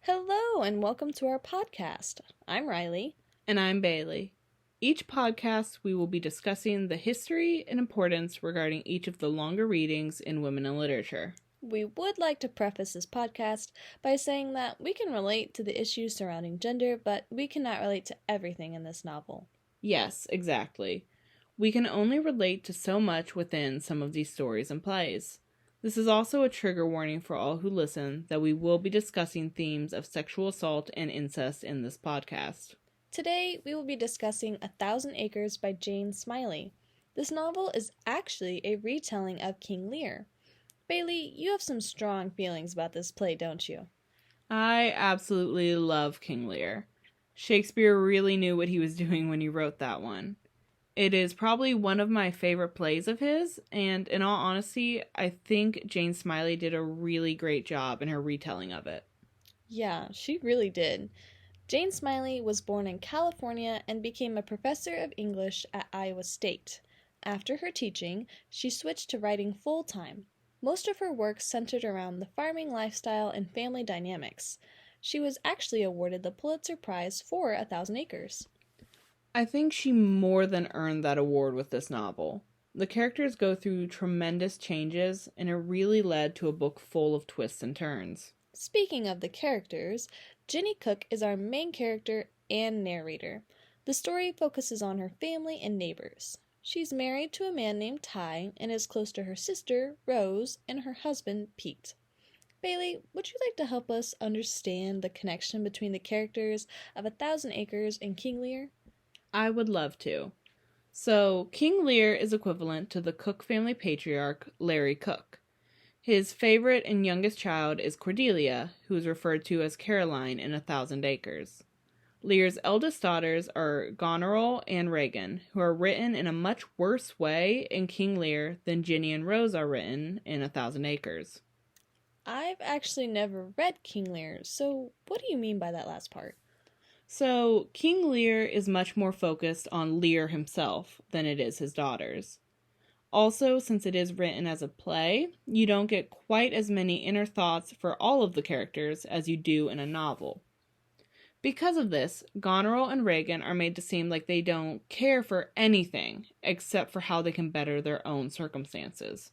Hello, and welcome to our podcast. I'm Rylee. And I'm Bailey. Each podcast, we will be discussing the history and importance regarding each of the longer readings in women in literature. We would like to preface this podcast by saying that we can relate to the issues surrounding gender, but we cannot relate to everything in this novel. Yes, exactly. We can only relate to so much within some of these stories and plays. This is also a trigger warning for all who listen that we will be discussing themes of sexual assault and incest in this podcast. Today, we will be discussing 1,000 Acres by Jane Smiley. This novel is actually a retelling of King Lear. Bailey, you have some strong feelings about this play, don't you? I absolutely love King Lear. Shakespeare really knew what he was doing when he wrote that one. It is probably one of my favorite plays of his, and in all honesty, I think Jane Smiley did a really great job in her retelling of it. Yeah, she really did. Jane Smiley was born in California and became a professor of English at Iowa State. After her teaching, she switched to writing full-time. Most of her work centered around the farming lifestyle and family dynamics. She was actually awarded the Pulitzer Prize for 1,000 Acres. I think she more than earned that award with this novel. The characters go through tremendous changes, and it really led to a book full of twists and turns. Speaking of the characters, Jenny Cook is our main character and narrator. The story focuses on her family and neighbors. She's married to a man named Ty and is close to her sister, Rose, and her husband, Pete. Bailey, would you like to help us understand the connection between the characters of 1,000 Acres and King Lear? I would love to. So, King Lear is equivalent to the Cook family patriarch, Larry Cook. His favorite and youngest child is Cordelia, who is referred to as Caroline in 1,000 Acres. Lear's eldest daughters are Goneril and Regan, who are written in a much worse way in King Lear than Ginny and Rose are written in 1,000 Acres. I've actually never read King Lear, so what do you mean by that last part? So, King Lear is much more focused on Lear himself than it is his daughters. Also, since it is written as a play, you don't get quite as many inner thoughts for all of the characters as you do in a novel. Because of this, Goneril and Regan are made to seem like they don't care for anything except for how they can better their own circumstances.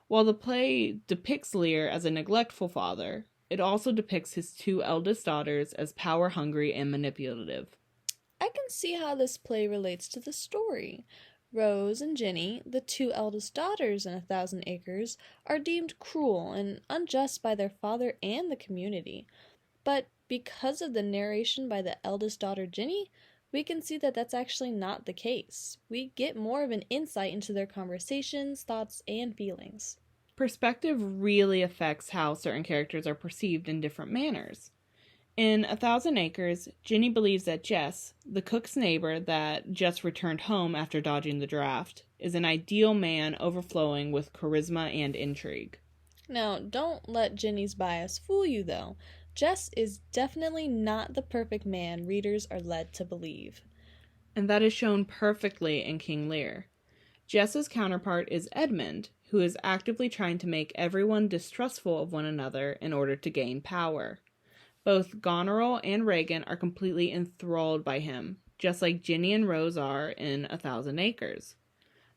While the play depicts Lear as a neglectful father, it also depicts his two eldest daughters as power-hungry and manipulative. I can see how this play relates to the story. Rose and Jenny, the two eldest daughters in 1,000 Acres, are deemed cruel and unjust by their father and the community. But because of the narration by the eldest daughter Jenny, we can see that that's actually not the case. We get more of an insight into their conversations, thoughts, and feelings. Perspective really affects how certain characters are perceived in different manners. In 1,000 Acres, Ginny believes that Jess, the cook's neighbor that just returned home after dodging the draft, is an ideal man overflowing with charisma and intrigue. Now, don't let Ginny's bias fool you, though. Jess is definitely not the perfect man readers are led to believe. And that is shown perfectly in King Lear. Jess's counterpart is Edmund, who is actively trying to make everyone distrustful of one another in order to gain power. Both Goneril and Regan are completely enthralled by him, just like Ginny and Rose are in 1,000 Acres.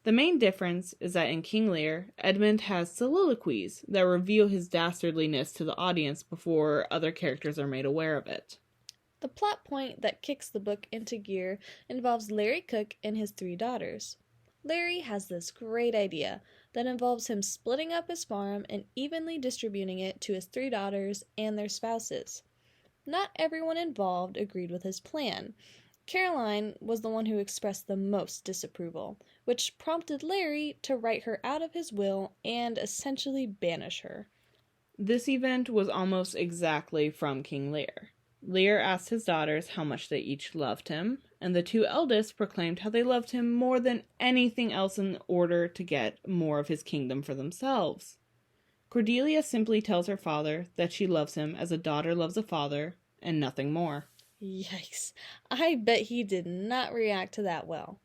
The main difference is that in King Lear, Edmund has soliloquies that reveal his dastardliness to the audience before other characters are made aware of it. The plot point that kicks the book into gear involves Larry Cook and his 3 daughters. Larry has this great idea that involves him splitting up his farm and evenly distributing it to his 3 daughters and their spouses. Not everyone involved agreed with his plan. Caroline was the one who expressed the most disapproval, which prompted Larry to write her out of his will and essentially banish her. This event was almost exactly from King Lear. Lear asked his daughters how much they each loved him, and the 2 eldest proclaimed how they loved him more than anything else in order to get more of his kingdom for themselves. Cordelia simply tells her father that she loves him as a daughter loves a father, and nothing more. Yikes. I bet he did not react to that well.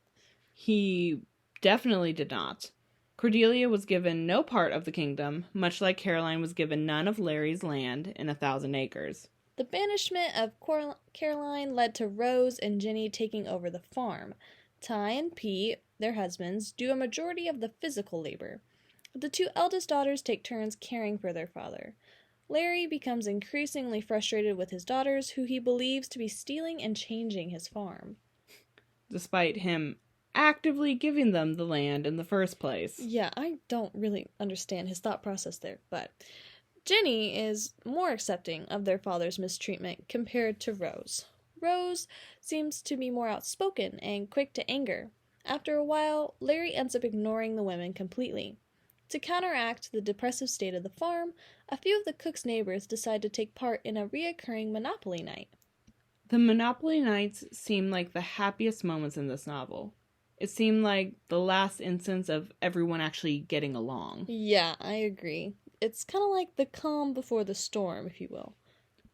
He definitely did not. Cordelia was given no part of the kingdom, much like Caroline was given none of Larry's land in 1,000 Acres. The banishment of Caroline led to Rose and Ginny taking over the farm. Ty and Pete, their husbands, do a majority of the physical labor. The two eldest daughters take turns caring for their father. Larry becomes increasingly frustrated with his daughters, who he believes to be stealing and changing his farm. Despite him actively giving them the land in the first place. Yeah, I don't really understand his thought process there, but Ginny is more accepting of their father's mistreatment compared to Rose. Rose seems to be more outspoken and quick to anger. After a while, Larry ends up ignoring the women completely. To counteract the depressive state of the farm, a few of the cook's neighbors decide to take part in a reoccurring Monopoly night. The Monopoly nights seem like the happiest moments in this novel. It seemed like the last instance of everyone actually getting along. Yeah, I agree. It's kind of like the calm before the storm, if you will.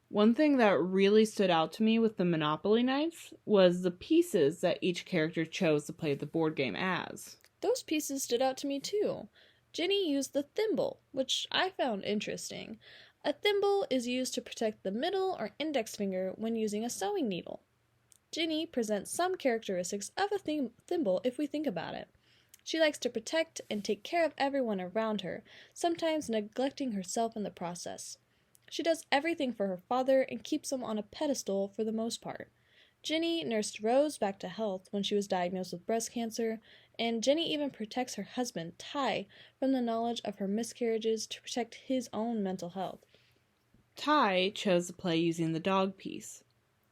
One thing that really stood out to me with the Monopoly nights was the pieces that each character chose to play the board game as. Those pieces stood out to me too. Ginny used the thimble, which I found interesting. A thimble is used to protect the middle or index finger when using a sewing needle. Ginny presents some characteristics of a thimble if we think about it. She likes to protect and take care of everyone around her, sometimes neglecting herself in the process. She does everything for her father and keeps him on a pedestal for the most part. Ginny nursed Rose back to health when she was diagnosed with breast cancer, and Ginny even protects her husband, Ty, from the knowledge of her miscarriages to protect his own mental health. Ty chose to play using the dog piece.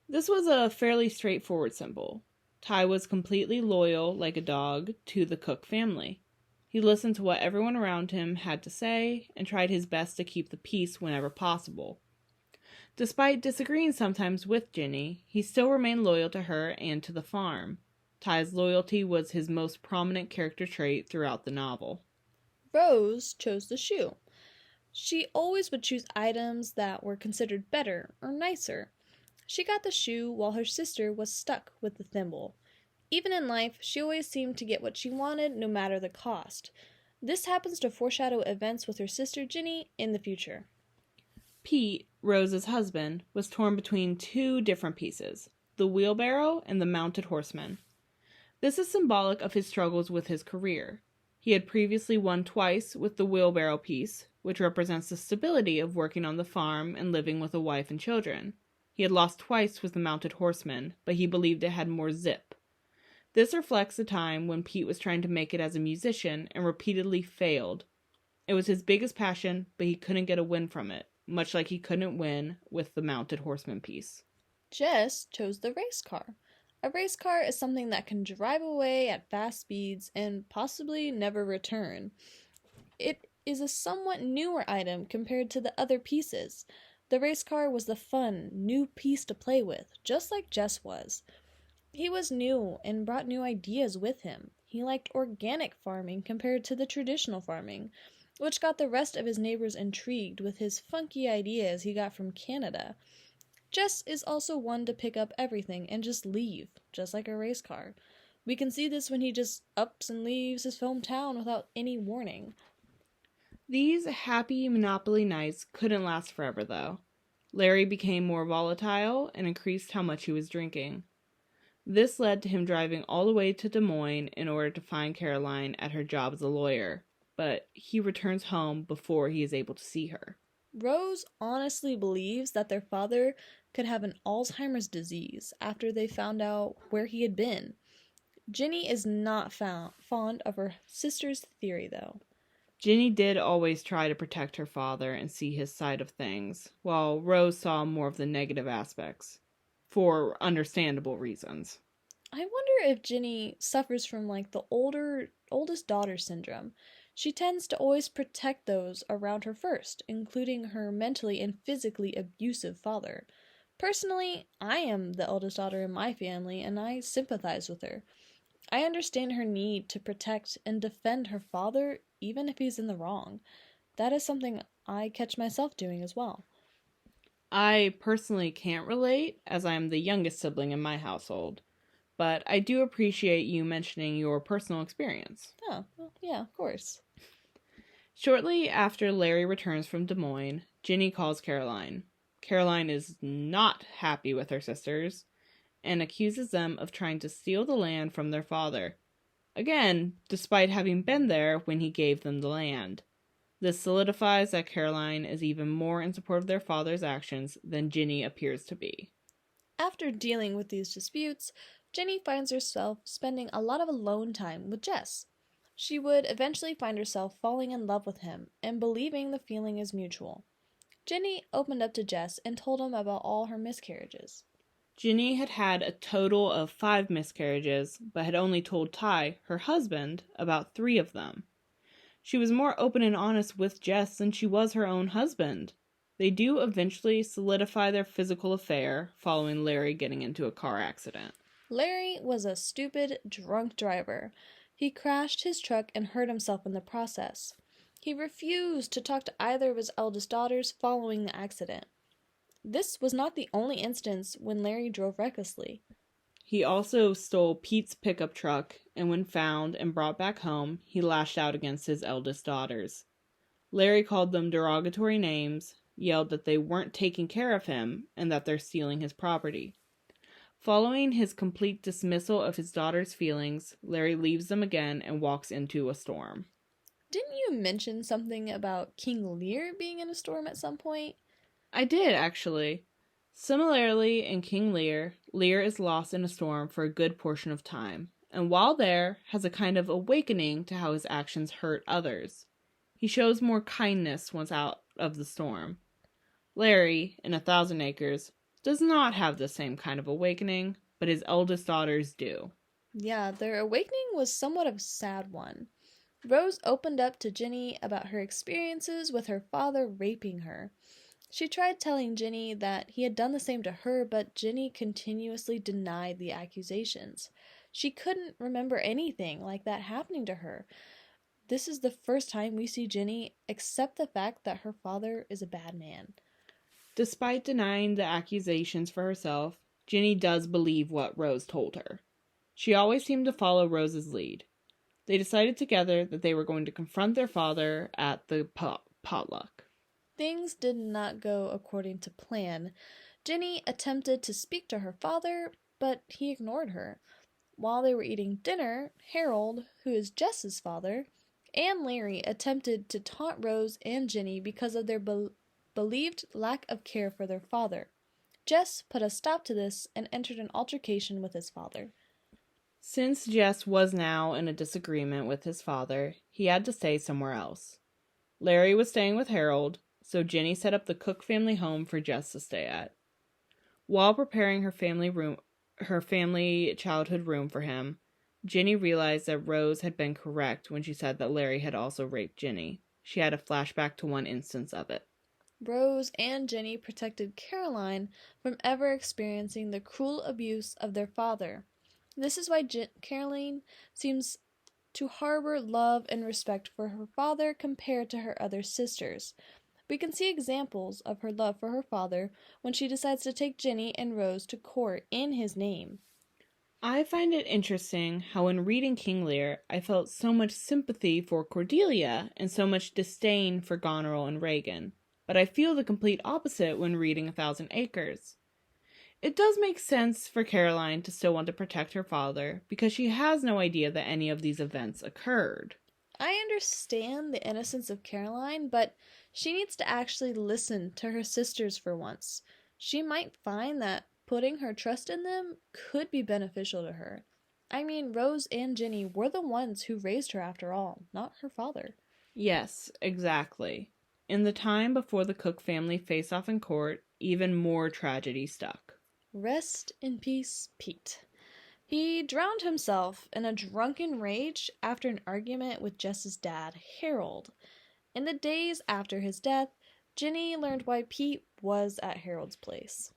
This was a fairly straightforward symbol. Ty was completely loyal, like a dog, to the Cook family. He listened to what everyone around him had to say and tried his best to keep the peace whenever possible. Despite disagreeing sometimes with Ginny, he still remained loyal to her and to the farm. Ty's loyalty was his most prominent character trait throughout the novel. Rose chose the shoe. She always would choose items that were considered better or nicer. She got the shoe while her sister was stuck with the thimble. Even in life, she always seemed to get what she wanted no matter the cost. This happens to foreshadow events with her sister Ginny in the future. Pete, Rose's husband, was torn between two different pieces, the wheelbarrow and the mounted horseman. This is symbolic of his struggles with his career. He had previously won twice with the wheelbarrow piece, which represents the stability of working on the farm and living with a wife and children. He had lost twice with the mounted horseman, but he believed it had more zip. This reflects a time when Pete was trying to make it as a musician and repeatedly failed. It was his biggest passion, but he couldn't get a win from it, much like he couldn't win with the mounted horseman piece. Jess chose the race car. A race car is something that can drive away at fast speeds and possibly never return. It is a somewhat newer item compared to the other pieces. The race car was the fun, new piece to play with, just like Jess was. He was new and brought new ideas with him. He liked organic farming compared to the traditional farming, which got the rest of his neighbors intrigued with his funky ideas he got from Canada. Jess is also one to pick up everything and just leave, just like a race car. We can see this when he just ups and leaves his hometown without any warning. These happy Monopoly nights couldn't last forever, though. Larry became more volatile and increased how much he was drinking. This led to him driving all the way to Des Moines in order to find Caroline at her job as a lawyer, but he returns home before he is able to see her. Rose honestly believes that their father could have an Alzheimer's disease after they found out where he had been. Ginny is not fond of her sister's theory, though. Ginny did always try to protect her father and see his side of things, while Rose saw more of the negative aspects, for understandable reasons. I wonder if Ginny suffers from the oldest daughter syndrome. She tends to always protect those around her first, including her mentally and physically abusive father. Personally, I am the eldest daughter in my family, and I sympathize with her. I understand her need to protect and defend her father, even if he's in the wrong. That is something I catch myself doing as well. I personally can't relate, as I am the youngest sibling in my household, but I do appreciate you mentioning your personal experience. Oh, well, yeah, of course. Shortly after Larry returns from Des Moines, Ginny calls Caroline. Caroline is not happy with her sisters and accuses them of trying to steal the land from their father. Again, despite having been there when he gave them the land. This solidifies that Caroline is even more in support of their father's actions than Ginny appears to be. After dealing with these disputes, Ginny finds herself spending a lot of alone time with Jess. She would eventually find herself falling in love with him and believing the feeling is mutual. Ginny opened up to Jess and told him about all her miscarriages. Ginny had had a total of 5 miscarriages, but had only told Ty, her husband, about 3 of them. She was more open and honest with Jess than she was her own husband. They do eventually solidify their physical affair following Larry getting into a car accident. Larry was a stupid, drunk driver. He crashed his truck and hurt himself in the process. He refused to talk to either of his eldest daughters following the accident. This was not the only instance when Larry drove recklessly. He also stole Pete's pickup truck, and when found and brought back home, he lashed out against his eldest daughters. Larry called them derogatory names, yelled that they weren't taking care of him, and that they're stealing his property. Following his complete dismissal of his daughter's feelings, Larry leaves them again and walks into a storm. Didn't you mention something about King Lear being in a storm at some point? I did, actually. Similarly, in King Lear, Lear is lost in a storm for a good portion of time, and while there, has a kind of awakening to how his actions hurt others. He shows more kindness once out of the storm. Larry, in 1,000 Acres, does not have the same kind of awakening, but his eldest daughters do. Yeah, their awakening was somewhat of a sad one. Rose opened up to Ginny about her experiences with her father raping her. She tried telling Ginny that he had done the same to her, but Ginny continuously denied the accusations. She couldn't remember anything like that happening to her. This is the first time we see Ginny accept the fact that her father is a bad man. Despite denying the accusations for herself, Ginny does believe what Rose told her. She always seemed to follow Rose's lead. They decided together that they were going to confront their father at the potluck. Things did not go according to plan. Ginny attempted to speak to her father, but he ignored her. While they were eating dinner, Harold, who is Jess's father, and Larry attempted to taunt Rose and Ginny because of their believed lack of care for their father. Jess put a stop to this and entered an altercation with his father. Since Jess was now in a disagreement with his father, he had to stay somewhere else. Larry was staying with Harold, so Ginny set up the Cook family home for Jess to stay at. While preparing her family childhood room for him, Ginny realized that Rose had been correct when she said that Larry had also raped Ginny. She had a flashback to one instance of it. Rose and Ginny protected Caroline from ever experiencing the cruel abuse of their father. This is why Caroline seems to harbor love and respect for her father compared to her other sisters. We can see examples of her love for her father when she decides to take Ginny and Rose to court in his name. I find it interesting how when reading King Lear, I felt so much sympathy for Cordelia and so much disdain for Goneril and Regan, but I feel the complete opposite when reading 1,000 Acres. It does make sense for Caroline to still want to protect her father because she has no idea that any of these events occurred. I understand the innocence of Caroline, but she needs to actually listen to her sisters for once. She might find that putting her trust in them could be beneficial to her. I mean, Rose and Ginny were the ones who raised her after all, not her father. Yes, exactly. In the time before the Cook family faced off in court, even more tragedy stuck. Rest in peace, Pete. He drowned himself in a drunken rage after an argument with Jess's dad, Harold. In the days after his death, Ginny learned why Pete was at Harold's place.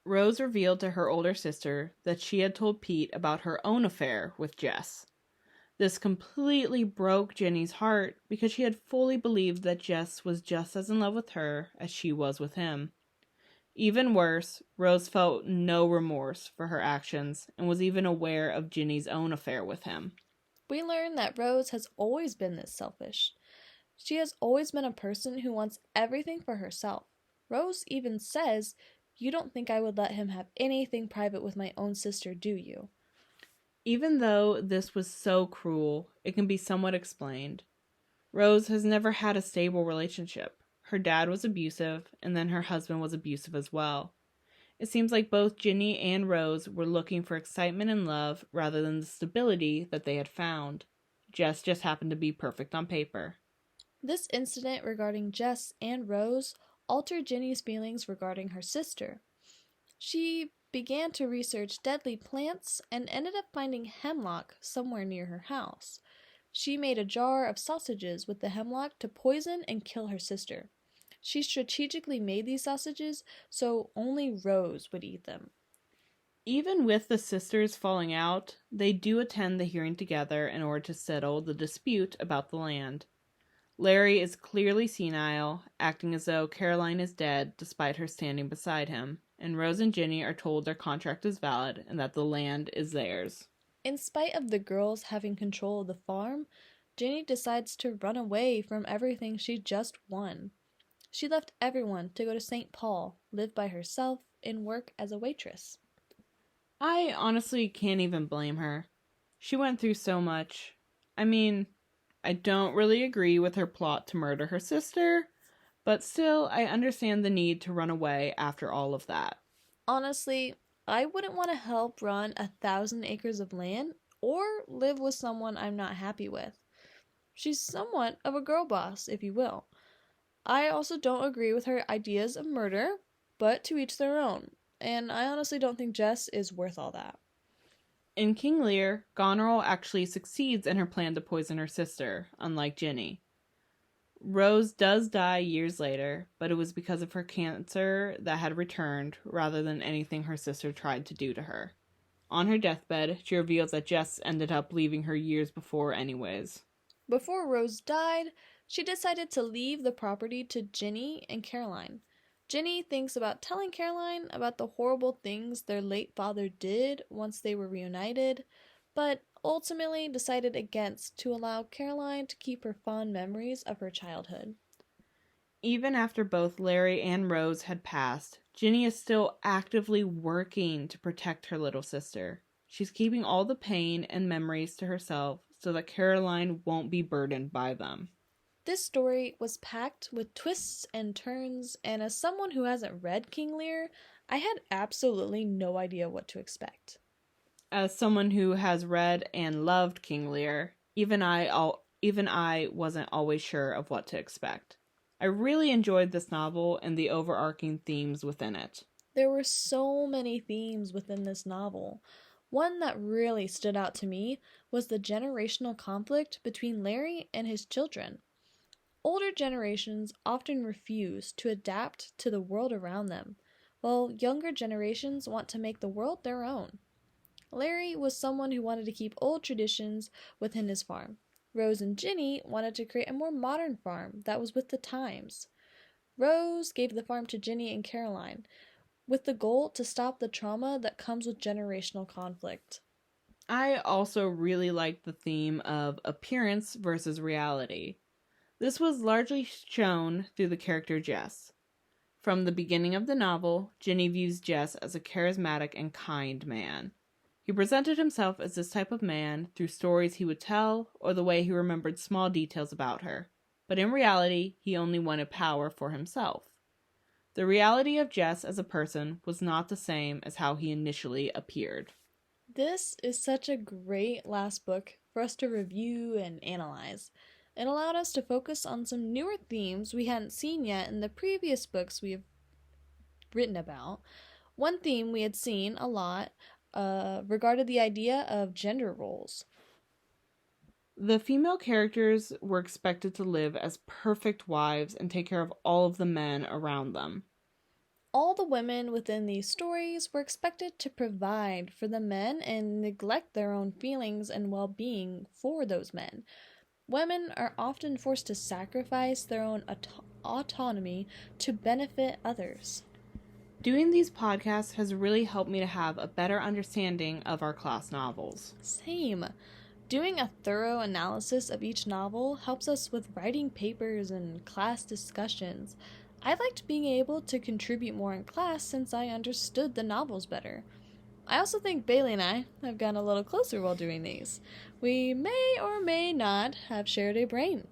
Rose revealed to her older sister that she had told Pete about her own affair with Jess. This completely broke Ginny's heart because she had fully believed that Jess was just as in love with her as she was with him. Even worse, Rose felt no remorse for her actions and was even aware of Ginny's own affair with him. We learn that Rose has always been this selfish. She has always been a person who wants everything for herself. Rose even says, "You don't think I would let him have anything private with my own sister, do you?" Even though this was so cruel, it can be somewhat explained. Rose has never had a stable relationship. Her dad was abusive, and then her husband was abusive as well. It seems like both Ginny and Rose were looking for excitement and love rather than the stability that they had found. Jess just happened to be perfect on paper. This incident regarding Jess and Rose altered Ginny's feelings regarding her sister. She began to research deadly plants and ended up finding hemlock somewhere near her house. She made a jar of sausages with the hemlock to poison and kill her sister. She strategically made these sausages so only Rose would eat them. Even with the sisters falling out, they do attend the hearing together in order to settle the dispute about the land. Larry is clearly senile, acting as though Caroline is dead despite her standing beside him, and Rose and Ginny are told their contract is valid and that the land is theirs. In spite of the girls having control of the farm, Ginny decides to run away from everything she just won. She left everyone to go to St. Paul, live by herself, and work as a waitress. I honestly can't even blame her. She went through so much. I mean, I don't really agree with her plot to murder her sister, but still, I understand the need to run away after all of that. Honestly, I wouldn't want to help run 1,000 acres of land or live with someone I'm not happy with. She's somewhat of a girl boss, if you will. I also don't agree with her ideas of murder, but to each their own. And I honestly don't think Jess is worth all that. In King Lear, Goneril actually succeeds in her plan to poison her sister, unlike Ginny. Rose does die years later, but it was because of her cancer that had returned rather than anything her sister tried to do to her. On her deathbed, she reveals that Jess ended up leaving her years before anyways. Before Rose died, she decided to leave the property to Ginny and Caroline. Ginny thinks about telling Caroline about the horrible things their late father did once they were reunited, but ultimately decided against to allow Caroline to keep her fond memories of her childhood. Even after both Larry and Rose had passed, Ginny is still actively working to protect her little sister. She's keeping all the pain and memories to herself so that Caroline won't be burdened by them. This story was packed with twists and turns, and as someone who hasn't read King Lear, I had absolutely no idea what to expect. As someone who has read and loved King Lear, even I wasn't always sure of what to expect. I really enjoyed this novel and the overarching themes within it. There were so many themes within this novel. One that really stood out to me was the generational conflict between Larry and his children. Older generations often refuse to adapt to the world around them, while younger generations want to make the world their own. Larry was someone who wanted to keep old traditions within his farm. Rose and Ginny wanted to create a more modern farm that was with the times. Rose gave the farm to Ginny and Caroline, with the goal to stop the trauma that comes with generational conflict. I also really liked the theme of appearance versus reality. This was largely shown through the character Jess. From the beginning of the novel, Ginny views Jess as a charismatic and kind man. He presented himself as this type of man through stories he would tell or the way he remembered small details about her. But in reality, he only wanted power for himself. The reality of Jess as a person was not the same as how he initially appeared. This is such a great last book for us to review and analyze. It allowed us to focus on some newer themes we hadn't seen yet in the previous books we have written about. One theme we had seen a lot regarded the idea of gender roles. The female characters were expected to live as perfect wives and take care of all of the men around them. All the women within these stories were expected to provide for the men and neglect their own feelings and well being for those men. Women are often forced to sacrifice their own autonomy to benefit others. Doing these podcasts has really helped me to have a better understanding of our class novels. Same. Doing a thorough analysis of each novel helps us with writing papers and class discussions. I liked being able to contribute more in class since I understood the novels better. I also think Bailey and I have gotten a little closer while doing these. We may or may not have shared a brain.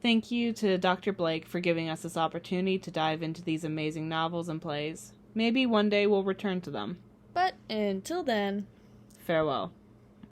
Thank you to Dr. Blake for giving us this opportunity to dive into these amazing novels and plays. Maybe one day we'll return to them. But until then, farewell.